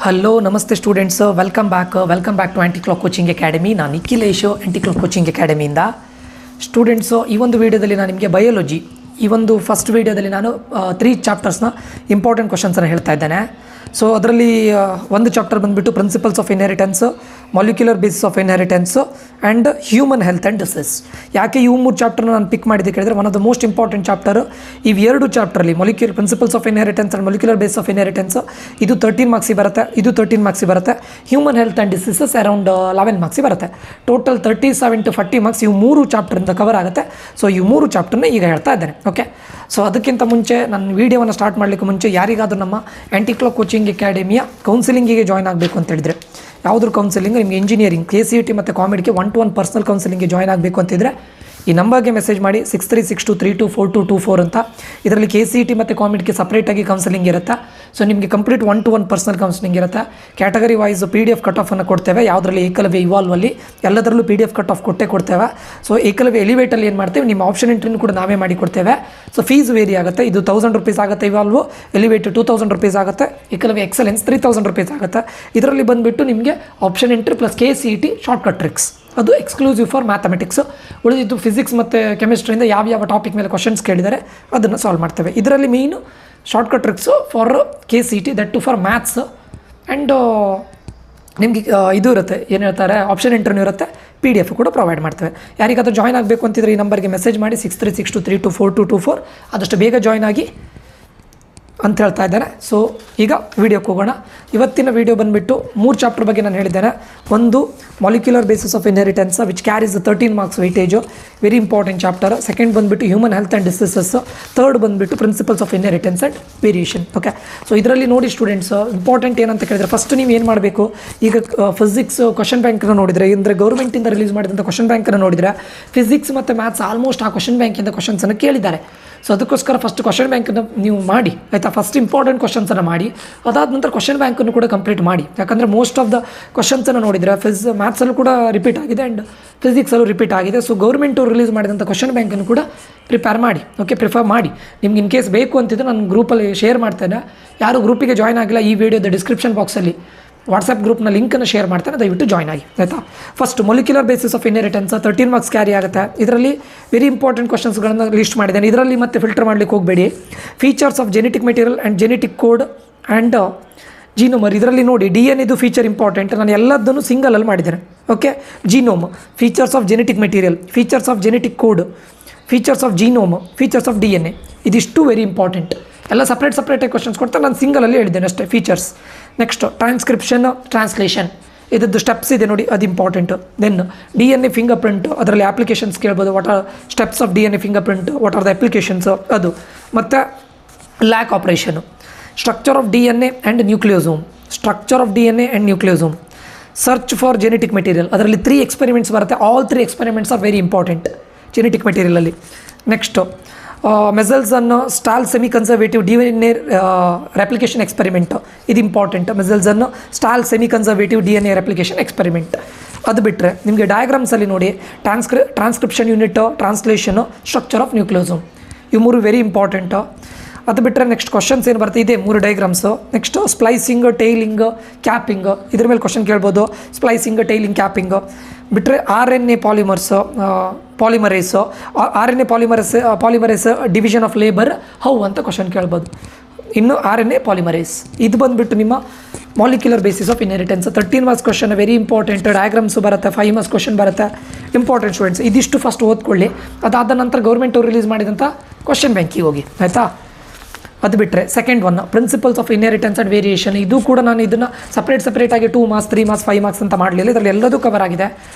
Hello ನಮಸ್ತೆ students, welcome back to anti clock coaching academy. ನಾನು Nikhilesh, anti clock coaching ಅಕಾಡೆಮಿಯಿಂದ. Students, ಈ ಒಂದು ವೀಡಿಯೋದಲ್ಲಿ ನಾನು ನಿಮಗೆ ಬಯಾಲಜಿ ಈ ಒಂದು ಫಸ್ಟ್ ವೀಡಿಯೋದಲ್ಲಿ ನಾನು 3 ಚಾಪ್ಟರ್ಸ್ನ ಇಂಪಾರ್ಟೆಂಟ್ ಕ್ವಶನ್ಸನ್ನು ಹೇಳ್ತಾ ಇದ್ದೇನೆ. ಸೊ ಅದರಲ್ಲಿ ಒಂದು ಚಾಪ್ಟರ್ ಬಂದುಬಿಟ್ಟು principles of inheritance, molecular basis of inheritance and human health and disease. ಯಾಕೆ ಈ 3 ಚಾಪ್ಟರ್ನ ನಾನು ಪಿಕ್ ಮಾಡಿದ್ದೆ ಕೇಳಿದರೆ, one of the most important chapter. ಇವು 2 ಚಾಪ್ಟ್ರಲ್ಲಿ principles of inheritance and molecular basis of inheritance ಇದು 13 ಮಾರ್ಕ್ಸಿಗೆ ಬರುತ್ತೆ, ಇದು 13 ಮಾರ್ಕ್ಸಿಗೆ ಬರುತ್ತೆ. Human health and diseases around 11 ಮಾರ್ಕ್ಸಿಗೆ ಬರುತ್ತೆ. ಟೋಟಲ್ 37 to 40 ಮಾರ್ಕ್ಸ್ ಇವು 3 ಚಾಪ್ಟರಿಂದ ಕವರ್ ಆಗುತ್ತೆ. ಸೊ ಈ 3 ಚಾಪ್ಟರ್ನ ಈಗ ಹೇಳ್ತಾ ಇದ್ದೇನೆ. ಓಕೆ, ಸೊ ಅದಕ್ಕಿಂತ ಮುಂಚೆ ನನ್ನ ವೀಡಿಯೋವನ್ನು ಸ್ಟಾರ್ಟ್ ಮಾಡಲಿಕ್ಕೆ ಮುಂಚೆ ಯಾರಿಗಾದರೂ ನಮ್ಮ ಆಂಟಿ ಕ್ಲಾಕ್ ಕೋಚಿಂಗ್ ಅಕಾಡೆಮಿಯ ಕೌನ್ಸಿಲಿಂಗಿಗೆ ಜಾಯ್ನ್ ಆಗಬೇಕು ಅಂತ ಹೇಳಿದರೆ, ಯಾವುದ್ರ ಕೌನ್ಸಿಲಿಂಗ್, ನಿಮಗೆ ಇಂಜಿನಿಯರಿಂಗ್, KCET ಮತ್ತು ಕಾಮಿಡಿಗೆ 1-to-1 ಪರ್ಸನಲ್ ಕೌನ್ಸಿಲಿಂಗ್ಗೆ ಜಾಯ್ನ್ ಆಗಬೇಕು ಅಂತಿದ್ರೆ ಈ ನಂಬರ್ಗೆ ಮೆಸೇಜ್ ಮಾಡಿ 6362324224 ಅಂತ. ಇದರಲ್ಲಿ KCET ಮತ್ತು ಕಾಮಿಡಿಗೆ ಸಪ್ರೇಟಾಗಿ ಕೌನ್ಸಿಲಿಂಗ್ ಇರುತ್ತೆ. ಸೊ ನಿಮಗೆ ಕಂಪ್ಲೀಟ್ 1-to-1 ಪರ್ಸನಲ್ ಕೌನ್ಸಿಲಿಂಗ್ ಇರುತ್ತೆ. ಕ್ಯಾಟಗರಿ ವೈಸ್ PDF ಕಟ್ ಆಫನ್ನು ಕೊಡ್ತೇವೆ. ಯಾವುದರಲ್ಲಿ ಏಕಲವ್ಯ ಇವಾಲ್ವಲ್ಲಿ ಎಲ್ಲದರಲ್ಲೂ PDF ಕಟ್ ಆಫ್ ಕೊಡ್ತೇವೆ. ಸೊ ಏಕಲವ್ಯ ಎಲಿವೇಟಲ್ಲಿ ಏನು ಮಾಡ್ತೇವೆ, ನಿಮ್ಮ ಆಪ್ಷನ್ ಎಂಟ್ರಿನೂ ಕೂಡ ನಾವೇ ಮಾಡಿ ಕೊಡ್ತೇವೆ. ಸೊ ಫೀಸ್ ವೇರಿ ಆಗುತ್ತೆ. ಇದು 1000 ರೂಪೀಸ್ ಆಗುತ್ತೆ ಇವಾಲ್ವು, ಎಲಿವೇಟರ್ 2000 ರೂಪೀಸ್ ಆಗುತ್ತೆ, ಏಕಲವ್ಯ ಎಕ್ಸಲೆನ್ಸ್ 3000 ರೂಪೀಸ್ ಆಗುತ್ತೆ. ಇದರಲ್ಲಿ ಬಂದುಬಿಟ್ಟು ನಿಮಗೆ option entry plus KCET shortcut tricks, ಅದು ಎಕ್ಸ್ಕ್ಲೂಸಿವ್ ಫಾರ್ ಮ್ಯಾಥಮೆಟಿಕ್ಸ್. ಉಳಿದಿದ್ದು ಫಿಸಿಕ್ಸ್ ಮತ್ತು ಕೆಮಿಸ್ಟ್ರಿಯಿಂದ ಯಾವ ಟಾಪಿಕ್ ಮೇಲೆ ಕ್ವಶನ್ಸ್ ಕೇಳಿದ್ದಾರೆ ಅದನ್ನು ಸಾಲ್ವ್ ಮಾಡ್ತೇವೆ. ಇದರಲ್ಲಿ main shortcut tricks for KCET, that too for maths and ನಿಮಗೆ ಇದು ಇರುತ್ತೆ, ಏನು ಹೇಳ್ತಾರೆ, ಆಪ್ಷನ್ ಎಂಟ್ರಿನೂ ಇರುತ್ತೆ, PDF ಕೂಡ ಪ್ರೊವೈಡ್ ಮಾಡ್ತೇವೆ. ಯಾರಿಗಾದ್ರೂ ಜಾಯ್ನ್ ಆಗಬೇಕು ಅಂತಿದ್ರೆ ಈ ನಂಬರ್ಗೆ ಮೆಸೇಜ್ ಮಾಡಿ 6362324224 ಆದಷ್ಟು ಬೇಗ ಜಾಯ್ನ್ ಆಗಿ ಅಂತ ಹೇಳ್ತಾ ಇದ್ದೇನೆ. ಸೊ ಈಗ ವೀಡಿಯೋಕ್ಕೆ ಹೋಗೋಣ. ಇವತ್ತಿನ ವೀಡಿಯೋ ಬಂದುಬಿಟ್ಟು 3 ಚಾಪ್ಟರ್ ಬಗ್ಗೆ ನಾನು ಹೇಳಿದ್ದೇನೆ. ಒಂದು molecular basis of inheritance which carries 13 marks weightage, very important chapter. Second ಬಂದುಬಿಟ್ಟು human health and diseases. Third ಬಂದುಬಿಟ್ಟು principles of inheritance and variation. Okay, so ಇದರಲ್ಲಿ ನೋಡಿ ಸ್ಟೂಡೆಂಟ್ಸ್, ಇಂಪಾರ್ಟೆಂಟ್ ಏನಂತ ಕೇಳಿದರೆ, ಫಸ್ಟ್ ನೀವು ಏನು ಮಾಡಬೇಕು, ಈಗ ಫಿಸಿಕ್ಸ್ ಕ್ವಶನ್ ಬ್ಯಾಂಕನ್ನು ನೋಡಿದರೆ, ಅಂದರೆ ಗೌರ್ಮೆಂಟಿಂದ ರಿಲೀಸ್ ಮಾಡಿದಂಥ ಕ್ವಶನ್ ಬ್ಯಾಂಕನ್ನು ನೋಡಿದರೆ ಫಿಸಿಕ್ಸ್ ಮತ್ತು ಮ್ಯಾಥ್ಸ್ ಆಲ್ಮೋಸ್ಟ್ ಆ ಕ್ವಶನ್ ಬ್ಯಾಂಕಿಂದ ಕ್ವಶನ್ಸನ್ನು ಕೇಳಿದ್ದಾರೆ. ಸೊ ಅದಕ್ಕೋಸ್ಕರ ಫಸ್ಟ್ ಕ್ವಶನ್ ಬ್ಯಾಂಕನ್ನು ನೀವು ಮಾಡಿ, ಆಯಿತಾ. ಫಸ್ಟ್ ಇಂಪಾರ್ಟೆಂಟ್ ಕ್ವಶನ್ಸನ್ನು ಮಾಡಿ, ಅದಾದ ನಂತರ ಕ್ವಶನ್ ಬ್ಯಾಂಕನ್ನು ಕೂಡ ಕಂಪ್ಲೀಟ್ ಮಾಡಿ. ಯಾಕಂದರೆ ಮೋಸ್ಟ್ ಆಫ್ ದ ಕ್ವಶನ್ಸನ್ನು ನೋಡಿದರೆ ಮ್ಯಾಥ್ಸಲ್ಲೂ ಕೂಡ ರಿಪೀಟ್ ಆಗಿದೆ ಆ್ಯಂಡ್ ಫಿಸಿಕ್ಸಲ್ಲೂ ರಿಪೀಟ್ ಆಗಿದೆ. ಸೊ ಗೌರ್ಮೆಂಟು ರಿಲೀಸ್ ಮಾಡಿದಂಥ ಕ್ವಶನ್ ಬ್ಯಾಂಕನ್ನು ಕೂಡ ಪ್ರಿಪೇರ್ ಮಾಡಿ. ಓಕೆ, ಪ್ರಿಫರ್ ಮಾಡಿ. ನಿಮ್ಗೆ ಇನ್ ಕೇಸ್ ಬೇಕು ಅಂತಿದ್ರೆ ನಾನು ಗ್ರೂಪಲ್ಲಿ ಶೇರ್ ಮಾಡ್ತೇನೆ. ಯಾರು ಗ್ರೂಪಿಗೆ ಜಾಯ್ನ್ ಆಗಿಲ್ಲ, ಈ ವಿಡಿಯೋದ ಡಿಸ್ಕ್ರಿಪ್ಷನ್ ಬಾಕ್ಸಲ್ಲಿ ವಾಟ್ಸಪ್ ಗ್ರೂಪ್ನ ಲಿಂಕನ್ನು ಶೇರ್ ಮಾಡ್ತೇನೆ, ದಯವಿಟ್ಟು ಜಾಯ್ನ್ ಆಗಿ, ಆಯಿತಾ. First molecular basis of inheritance 13 marks carry ಆಗುತ್ತೆ. ಇದರಲ್ಲಿ ವೆರಿ ಇಂಪಾರ್ಟೆಂಟ್ ಕ್ವಶನ್ಸ್ಗಳನ್ನು ಲಿಸ್ಟ್ ಮಾಡಿದ್ದೇನೆ. ಇದರಲ್ಲಿ ಮತ್ತೆ ಫಿಲ್ಟರ್ ಮಾಡಲಿಕ್ಕೆ ಹೋಗಬೇಡಿ. Features of genetic material and genetic code and ಜೀನೋಮರ್. ಇದರಲ್ಲಿ ನೋಡಿ DNA ಇದು ಫೀಚರ್ ಇಂಪಾರ್ಟೆಂಟ್, ನಾನು ಎಲ್ಲದನ್ನು ಸಿಂಗಲಲ್ಲಿ ಮಾಡಿದ್ದೇನೆ. Okay, genome, features of genetic material, features of genetic code, features of genome, features of DNA, ಇದಿಷ್ಟು ವೆರಿ ಇಂಪಾರ್ಟೆಂಟ್. ಎಲ್ಲ ಸಪ್ರೇಟಾಗಿ ಕ್ವಶನ್ಸ್ ಕೊಡ್ತಾರೆ, ನಾನು ಸಿಂಗಲಲ್ಲಿ ಹೇಳಿದ್ದೇನೆ ಅಷ್ಟೇ ಫೀಚರ್ಸ್. ನೆಕ್ಸ್ಟ್ ಟ್ರಾನ್ಸ್ಕ್ರಿಪ್ಷನ್, ಟ್ರಾನ್ಸ್ಲೇಷನ್, ಇದದ್ದು ಸ್ಟೆಪ್ಸ್ ಇದೆ ನೋಡಿ, ಅದು important. Then DNA fingerprint, ಅದರಲ್ಲಿ ಅಪ್ಲಿಕೇಶನ್ಸ್ ಕೇಳ್ಬೋದು. What are steps of DNA fingerprint, what are the applications, ಅದು. ಮತ್ತು lac operon, structure of DNA and nucleosome, structure of DNA and nucleosome, search for genetic material. ಅದರಲ್ಲಿ 3 experiments ಬರುತ್ತೆ. All 3 experiments are very important genetic ಮೆಟೀರಿಯಲಲ್ಲಿ. Next Meselson and Stahl semi conservative DNA replication experiment, ಇದು important. Meselson and Stahl semi conservative DNA replication experiment. ಅದು ಬಿಟ್ಟರೆ ನಿಮಗೆ ಡಯಾಗ್ರಾಮ್ಸಲ್ಲಿ ನೋಡಿ, transcription unit, translation, structure of nucleosome, ಇವು 3 very important. ಅದು ಬಿಟ್ಟರೆ ನೆಕ್ಸ್ಟ್ ಕ್ವಶನ್ಸ್ ಏನು ಬರುತ್ತೆ, ಇದೆ 3 diagrams. Next splicing, tailing, capping, ಇದ್ರ ಮೇಲೆ ಕ್ವಶನ್ ಕೇಳ್ಬೋದು. ಸ್ಪ್ಲೈಸಿಂಗ್, ಟೈಲಿಂಗ್, ಕ್ಯಾಪಿಂಗ್ ಬಿಟ್ಟರೆ RNA polymerase, RNA polymerase division of labour how ಅಂತ ಕ್ವಶನ್ ಕೇಳ್ಬೋದು. ಇನ್ನು RNA ಪಾಲಿಮರೇಸ್, ಇದು ಬಂದುಬಿಟ್ಟು ನಿಮ್ಮ molecular basis of inheritance 13 marks question, very important. Diagrams ಬರುತ್ತೆ, 5 ಮಾರ್ಕ್ಸ್ ಕ್ವಶನ್ ಬರುತ್ತೆ. ಇಂಪಾರ್ಟೆಂಟ್ ಸ್ಟೂಡೆಂಟ್ಸ್, ಇದಿಷ್ಟು ಫಸ್ಟ್ ಓದ್ಕೊಳ್ಳಿ. ಅದಾದ ನಂತರ ಗೌರ್ಮೆಂಟ್ ರಿಲೀಸ್ ಮಾಡಿದಂಥ ಕ್ವಶನ್ ಬ್ಯಾಂಕಿಗೆ ಹೋಗಿ, ಆಯಿತಾ. ಅದು ಬಿಟ್ಟರೆ second one principles of inheritance and variation, ಇದು ಕೂಡ ನಾನು ಇದನ್ನು ಸಪ್ರೇಟಾಗಿ 2 ಮಾರ್ಕ್ಸ್, 3 ಮಾರ್ಕ್ಸ್, 5 ಮಾರ್ಕ್ಸ್ ಅಂತ ಮಾಡಲಿಲ್ಲ. ಇದರಲ್ಲಿ ಎಲ್ಲದೂ ಕವರ್ ಆಗಿದೆ.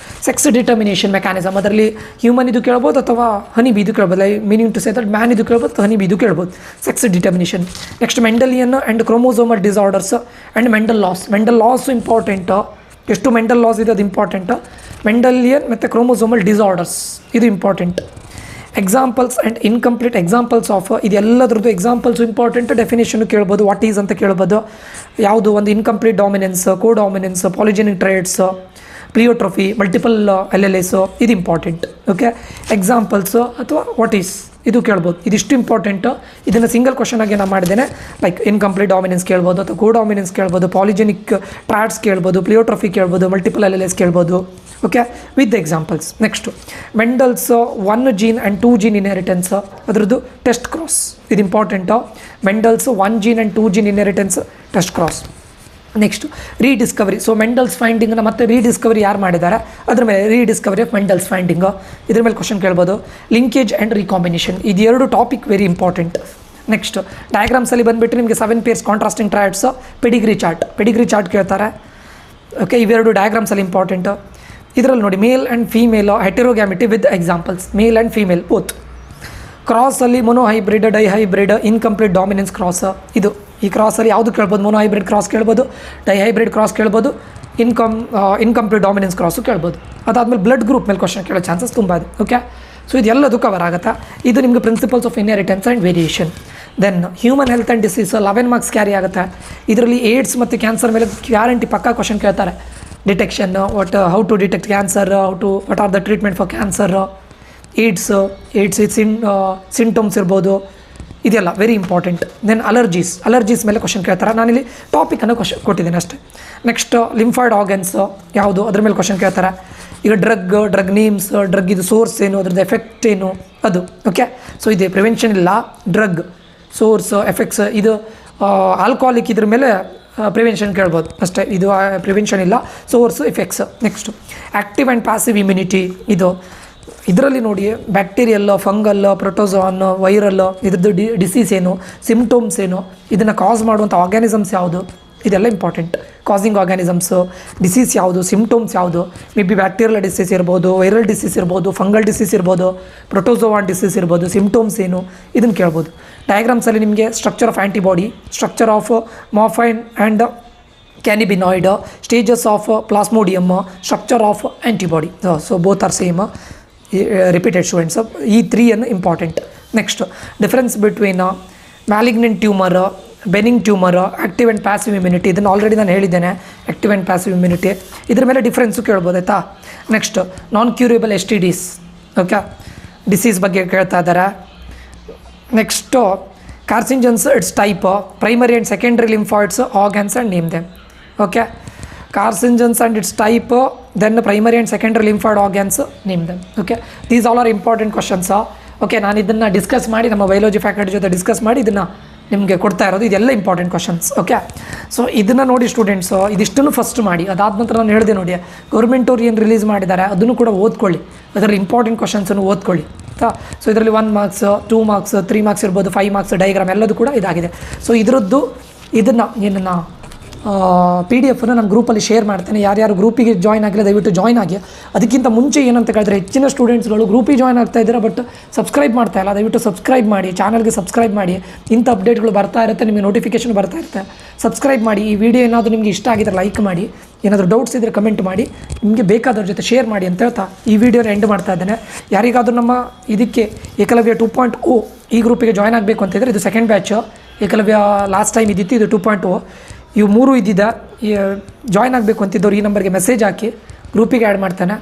ಸೆಕ್ಸ್ ಡಿಟರ್ಮಿನೇಷನ್ ಮೆಕ್ಯಾನಿಸಮ್, ಅದರಲ್ಲಿ ಹ್ಯೂಮನ್ ಇದು ಕೇಳ್ಬೋದು ಅಥವಾ ಹನಿ ಬಿ ಇದು ಕೇಳ್ಬೋದು. Meaning to say that man ಇದು ಕೇಳ್ಬೋದು, ಹನಿ ಬಿ ಇದು ಕೇಳ್ಬೋದು, sex determination. Next Mendelian and chromosomal disorders and Mendel laws important. ಎಷ್ಟು ಮೆಂಡಲ್ ಲಾಸ್ ಇದೆ ಅದು ಇಂಪಾರ್ಟೆಂಟು. ಮೆಂಡಲಿಯನ್ ಮತ್ತು ಕ್ರೋಮೋಸೋಮಲ್ ಡಿಸಾರ್ಡರ್ಸ್, ಇದು important. Examples and incomplete examples of, ಇದೆಲ್ಲದ್ರದ್ದು ಎಕ್ಸಾಂಪಲ್ಸು ಇಂಪಾರ್ಟೆಂಟ್. ಡೆಫಿನೇಷನ್ನು ಕೇಳ್ಬೋದು, ವಾಟ್ ಈಸ್ ಅಂತ ಕೇಳ್ಬೋದು. ಯಾವುದು ಒಂದು ಇನ್ಕಂಪ್ಲೀಟ್ ಡಾಮಿನೆನ್ಸ್, ಕೋ dominance, polygenic traits, ಪ್ಲಿಯೋಟ್ರೋಫಿ, multiple LLS, ಇದು ಇಂಪಾರ್ಟೆಂಟ್. ಓಕೆ, ಎಕ್ಸಾಂಪಲ್ಸು ಅಥವಾ ವಾಟ್ ಈಸ್ ಇದು ಕೇಳ್ಬೋದು. ಇದಿಷ್ಟು ಇಂಪಾರ್ಟೆಂಟು. ಇದನ್ನು ಸಿಂಗಲ್ ಕ್ವಶನ್ ಆಗಿ ನಾನು ಮಾಡಿದ್ದೇನೆ. ಲೈಕ್ ಇನ್ಕಂಪ್ಲೀಟ್ ಡಾಮಿನೆನ್ಸ್ ಕೇಳ್ಬೋದು, ಅಥವಾ ಕೋ ಡಾಮಿನೆನ್ಸ್ ಕೇಳ್ಬೋದು, ಪಾಲಿಜೆನಿಕ್ ಟ್ರಾಟ್ಸ್ ಕೇಳ್ಬೋದು, ಪ್ಲಿಯೋಟ್ರಫಿ ಕೇಳ್ಬೋದು, ಮಲ್ಟಿಪಲ್ ಅಲೆಲೆಸ್ ಕೇಳ್ಬೋದು. Okay, with examples. Next Mendel's 1 gene and 2 gene inheritance, ಅದರದ್ದು ಟೆಸ್ಟ್ ಕ್ರಾಸ್. ಇದು important. Mendel's 1 gene and 2 gene inheritance test cross. Next rediscovery. So Mendel's ಫೈಂಡಿಂಗ್ನ ಮತ್ತೆ ರೀಡಿಸ್ಕವರಿ ಯಾರು ಮಾಡಿದ್ದಾರೆ ಅದ್ರ ಮೇಲೆ ರೀಡಿಸ್ಕವರಿ ಆಫ್ ಮೆಂಡಲ್ಸ್ ಫೈಂಡಿಂಗು, ಇದ್ರ ಮೇಲೆ ಕ್ವಶನ್ ಕೇಳ್ಬೋದು. ಲಿಂಕೇಜ್ ಆ್ಯಂಡ್ ರೀಕಾಂಬಿನೇಷನ್, ಇದು 2 ಟಾಪಿಕ್ ವೆರಿ ಇಂಪಾರ್ಟೆಂಟ್. ನೆಕ್ಸ್ಟ್ ಡಯಾಗ್ರಾಮ್ಸಲ್ಲಿ ಬಂದುಬಿಟ್ಟು ನಿಮಗೆ 7 pairs contrasting traits, pedigree chart ಕೇಳ್ತಾರೆ. ಓಕೆ, ಇವೆರಡು ಡಯಾಗ್ರಾಮ್ಸಲ್ಲಿ ಇಂಪಾರ್ಟೆಂಟು. ಇದರಲ್ಲಿ ನೋಡಿ male and female heterogamety with examples. Male and female both. ಕ್ರಾಸಲ್ಲಿ monohybrid, dihybrid, incomplete dominance cross. ಇದು ಈ ಕ್ರಾಸಲ್ಲಿ ಯಾವುದು ಕೇಳ್ಬೋದು? ಮೊನೋ ಹೈಬ್ರಿಡ್ ಕ್ರಾಸ್ ಕೇಳ್ಬೋದು, ಡೈ ಹೈಬ್ರಿಡ್ ಕ್ರಾಸ್ ಕೇಳ್ಬೋದು, ಇನ್ಕಂಪ್ಲೀಟ್ ಡಾಮಿನೆನ್ಸ್ ಕ್ರಾಸು ಕೇಳ್ಬೋದು. ಅದಾದಮೇಲೆ ಬ್ಲಡ್ ಗ್ರೂಪ್ ಮೇಲೆ ಕ್ವಶನ್ ಕೇಳೋ ಚಾನ್ಸಸ್ ತುಂಬ ಇದೆ. ಓಕೆ, ಸೊ ಇದೆಲ್ಲದು ಕವರ್ ಆಗುತ್ತೆ. ಇದು ನಿಮಗೆ principles of inheritance and variation. Then human health and disease 11 marks carry ಆಗುತ್ತೆ. ಇದರಲ್ಲಿ ಏಡ್ಸ್ ಮತ್ತು ಕ್ಯಾನ್ಸರ್ ಮೇಲೆ ಗ್ಯಾರಂಟಿ ಪಕ್ಕಾ ಕ್ವಶನ್ ಕೇಳ್ತಾರೆ. Detection, how to detect cancer, what are the treatment for cancer, AIDS symptoms ಇರ್ಬೋದು, ಇದೆಲ್ಲ ವೆರಿ ಇಂಪಾರ್ಟೆಂಟ್. ದೆನ್ ಅಲರ್ಜೀಸ್ ಮೇಲೆ question ಕೇಳ್ತಾರೆ. ನಾನಿಲ್ಲಿ ಟಾಪಿಕನ್ನು ಕೊಟ್ಟಿದ್ದೀನಿ ಅಷ್ಟೇ. ನೆಕ್ಸ್ಟ್ ಲಿಂಫಾಯ್ಡ್ ಆರ್ಗನ್ಸ್ ಯಾವುದು, ಅದ್ರ ಮೇಲೆ ಕ್ವಶನ್ ಕೇಳ್ತಾರೆ. ಈಗ ಡ್ರಗ್ ನೇಮ್ಸ್, ಡ್ರಗ್ ಇದು ಸೋರ್ಸ್ ಏನು, ಅದ್ರದ್ದು ಎಫೆಕ್ಟ್ ಏನು, ಅದು. ಓಕೆ, ಸೊ ಇದೆ ಪ್ರಿವೆನ್ಷನ್ ಇಲ್ಲ, ಡ್ರಗ್ ಸೋರ್ಸ್ ಎಫೆಕ್ಟ್ಸ್. ಇದು ಆಲ್ಕೋಹಾಲಿಕ್, ಇದ್ರ ಮೇಲೆ ಪ್ರಿವೆನ್ಷನ್ ಕೇಳ್ಬೋದು ಅಷ್ಟೇ. ಇದು ಪ್ರಿವೆನ್ಷನ್ ಇಲ್ಲ, source effects. Next active and passive immunity. ಇದರಲ್ಲಿ ನೋಡಿ ಬ್ಯಾಕ್ಟೀರಿಯಲ್, ಫಂಗಲ್, ಪ್ರೋಟೋಜೋನ್, ವೈರಲ್, ಇದ್ರದ್ದು ಡಿಸೀಸ್ ಏನು, ಸಿಮ್ಟಮ್ಸ್ ಏನು, ಇದನ್ನು ಕಾಸ್ ಮಾಡುವಂಥ ಆರ್ಗ್ಯಾನಿಸಮ್ಸ್ ಯಾವುದು, ಇದೆಲ್ಲ ಇಂಪಾರ್ಟೆಂಟ್. ಕಾಸಿಂಗ್ ಆರ್ಗ್ಯಾನಿಸಮ್ಸು, ಡಿಸೀಸ್ ಯಾವುದು, ಸಿಮ್ಟಮ್ಸ್ ಯಾವುದು, ಮೇ ಬಿ ಬ್ಯಾಕ್ಟೀರಿಯಲ್ ಡಿಸೀಸ್ ಇರ್ಬೋದು, ವೈರಲ್ ಡಿಸೀಸ್ ಇರ್ಬೋದು, ಫಂಗಲ್ ಡಿಸೀಸ್ ಇರ್ಬೋದು, ಪ್ರೋಟೋಜೋವಾನ್ ಡಿಸೀಸ್ ಇರ್ಬೋದು, ಸಿಮ್ಟಮ್ಸ್ ಏನು, ಇದನ್ನು ಕೇಳ್ಬೋದು. ಡಯಾಗ್ರಾಮ್ಸಲ್ಲಿ ನಿಮಗೆ structure of antibody, structure of morphine and cannabinoid, stages of plasmodium, structure of antibody. So both are same. Repeated students, ಈ 3 important. Next difference between malignant tumour, benign tumour, active and passive immunity. ಇದನ್ನು already ನಾನು ಹೇಳಿದ್ದೇನೆ, active and passive immunity. ಇದ್ರ ಮೇಲೆ difference ಕೇಳ್ಬೋದು ಆಯಿತಾ. Next non curable STDs, okay, disease ಬಗ್ಗೆ ಕೇಳ್ತಾ ಇದ್ದಾರೆ. Next carcinogens, its type, primary and secondary lymphoids, organs and name them. Okay, carcinogens and its type, then primary and secondary lymphoid organs, name them. Okay, these all are important questions. Okay, ನಾನು ಇದನ್ನು discuss ಮಾಡಿ ನಮ್ಮ biology faculty ಜೊತೆ discuss ಮಾಡಿ ಇದನ್ನು ನಿಮಗೆ ಕೊಡ್ತಾ ಇರೋದು. ಇದೆಲ್ಲ ಇಂಪಾರ್ಟೆಂಟ್ ಕ್ವಶನ್ಸ್. ಓಕೆ, ಸೊ ಇದನ್ನು ನೋಡಿ ಸ್ಟೂಡೆಂಟ್ಸು, ಇದಿಷ್ಟನ್ನು ಫಸ್ಟ್ ಮಾಡಿ. ಅದಾದ ನಂತರ ನಾನು ಹೇಳಿದೆ ನೋಡಿ, ಗೌರ್ಮೆಂಟ್ ಅವ್ರು ಏನು ರಿಲೀಸ್ ಮಾಡಿದ್ದಾರೆ ಅದನ್ನು ಕೂಡ ಓದ್ಕೊಳ್ಳಿ. ಅದರಲ್ಲಿ ಇಂಪಾರ್ಟೆಂಟ್ ಕ್ವಶನ್ಸನ್ನು ಓದ್ಕೊಳ್ಳಿ ಆಯಿತಾ. ಸೊ ಇದರಲ್ಲಿ 1 ಮಾರ್ಕ್ಸ್, 2 ಮಾರ್ಕ್ಸ್, 3 ಮಾರ್ಕ್ಸ್ ಇರ್ಬೋದು, 5 ಮಾರ್ಕ್ಸ್ ಡಯಾಗ್ರಾಮ್ ಎಲ್ಲದು ಕೂಡ ಇದಾಗಿದೆ. ಸೊ ಇದರದ್ದು ಏನನ್ನು PDF ನಾನು ಗ್ರೂಪಲ್ಲಿ ಶೇರ್ ಮಾಡ್ತೇನೆ. ಯಾರ್ಯಾರು ಗ್ರೂಪಿಗೆ ಜಾಯ್ನ್ ಆಗಿಲ್ಲ ದಯವಿಟ್ಟು ಜಾಯ್ನ್ ಆಗಿ. ಅದಕ್ಕಿಂತ ಮುಂಚೆ ಏನಂತ ಕೇಳಿದ್ರೆ, ಹೆಚ್ಚಿನ ಸ್ಟೂಡೆಂಟ್ಸ್ಗಳು ಗ್ರೂಪಿಗೆ ಜಾಯ್ನ್ ಆಗ್ತಾ ಇದ್ದಾರೆ, ಬಟ್ ಸಬ್ಸ್ಕ್ರೈಬ್ ಮಾಡ್ತಾ ಇಲ್ಲ. ದಯವಿಟ್ಟು ಸಬ್ಸ್ಕ್ರೈಬ್ ಮಾಡಿ, ಚಾನಲ್ಗೆ ಸಬ್ಸ್ಕ್ರೈಬ್ ಮಾಡಿ. ಇಂಥ ಅಪ್ಡೇಟ್ಗಳು ಬರ್ತಾ ಇರುತ್ತೆ, ನಿಮಗೆ ನೋಟಿಫಿಕೇಷನ್ ಬರ್ತಾ ಇರುತ್ತೆ. ಸಬ್ಸ್ಕ್ರೈಬ್ ಮಾಡಿ. ಈ ವಿಡಿಯೋ ಏನಾದರೂ ನಿಮಗೆ ಇಷ್ಟ ಆಗಿದ್ರೆ ಲೈಕ್ ಮಾಡಿ, ಏನಾದರೂ ಡೌಟ್ಸ್ ಇದ್ದರೆ ಕಮೆಂಟ್ ಮಾಡಿ, ನಿಮಗೆ ಬೇಕಾದವ್ರ ಜೊತೆ ಶೇರ್ ಮಾಡಿ ಅಂತ ಹೇಳ್ತಾ ಈ ವಿಡಿಯೋನ ಎಂಡ್ ಮಾಡ್ತಾ ಇದ್ದೇನೆ. ಯಾರಿಗಾದರೂ ನಮ್ಮ ಇದಕ್ಕೆ ಏಕಲವ್ಯ 2.0 ಈ ಗ್ರೂಪಿಗೆ ಜಾಯ್ನ್ ಆಗಬೇಕು ಅಂತಿದ್ರೆ, ಇದು second batch. Eklavya last time ಇದ್ದಿತ್ತು, ಇದು 2.0. ಇವು 3 ಇದ್ದಿದ್ದ. ಜಾಯ್ನ್ ಆಗಬೇಕು ಅಂತಿದ್ದವ್ರು ಈ ನಂಬರ್ಗೆ ಮೆಸೇಜ್ ಹಾಕಿ, ಗ್ರೂಪಿಗೆ ಆ್ಯಡ್ ಮಾಡ್ತಾನೆ.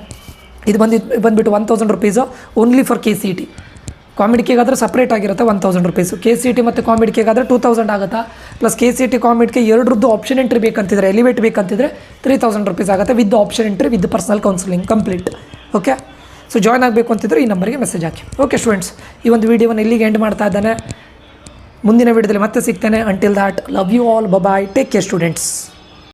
ಇದು ಬಂದುಬಿಟ್ಟು 1000 ರುಪೀಸು ಓನ್ಲಿ ಫಾರ್ KCET. ಕಾಮಿಡ್ಕಿಗಾದರೆ ಸಪ್ರೇಟ್ ಆಗಿರುತ್ತೆ 1000 ರುಪೀಸು. KCET ಮತ್ತು ಕಾಮಿಡ್ಕಿಗಾದರೆ 2000 ಆಗುತ್ತಾ. ಪ್ಲಸ್ KCET ಕಾಮಿಡ್ಗೆ ಎರಡರದ್ದು ಆಪ್ಷನ್ ಎಂಟ್ರಿ ಬೇಕಂತಿದ್ರೆ, ಎಲಿವೇಟ್ ಬೇಕಂತಿದ್ರೆ 3000 ರುಪೀಸ್ ಆಗುತ್ತೆ, with option entry, with personal counselling complete. Okay, so join ಆಗಬೇಕು ಅಂತಿದ್ರೆ ಈ ನಂಬರ್ಗೆ ಮೆಸೇಜ್ ಹಾಕಿ. ಓಕೆ ಸ್ಟೂಡೆಂಟ್ಸ್, ಈ ಒಂದು ವೀಡಿಯೋವನ್ನು ಇಲ್ಲಿಗೆ ಎಂಡ್ ಮಾಡ್ತಾ ಇದ್ದಾನೆ. ಮುಂದಿನ ವೀಡಿಯೋದಲ್ಲಿ ಮತ್ತೆ ಸಿಗ್ತೇನೆ. Until that, love you all, bye, take care students.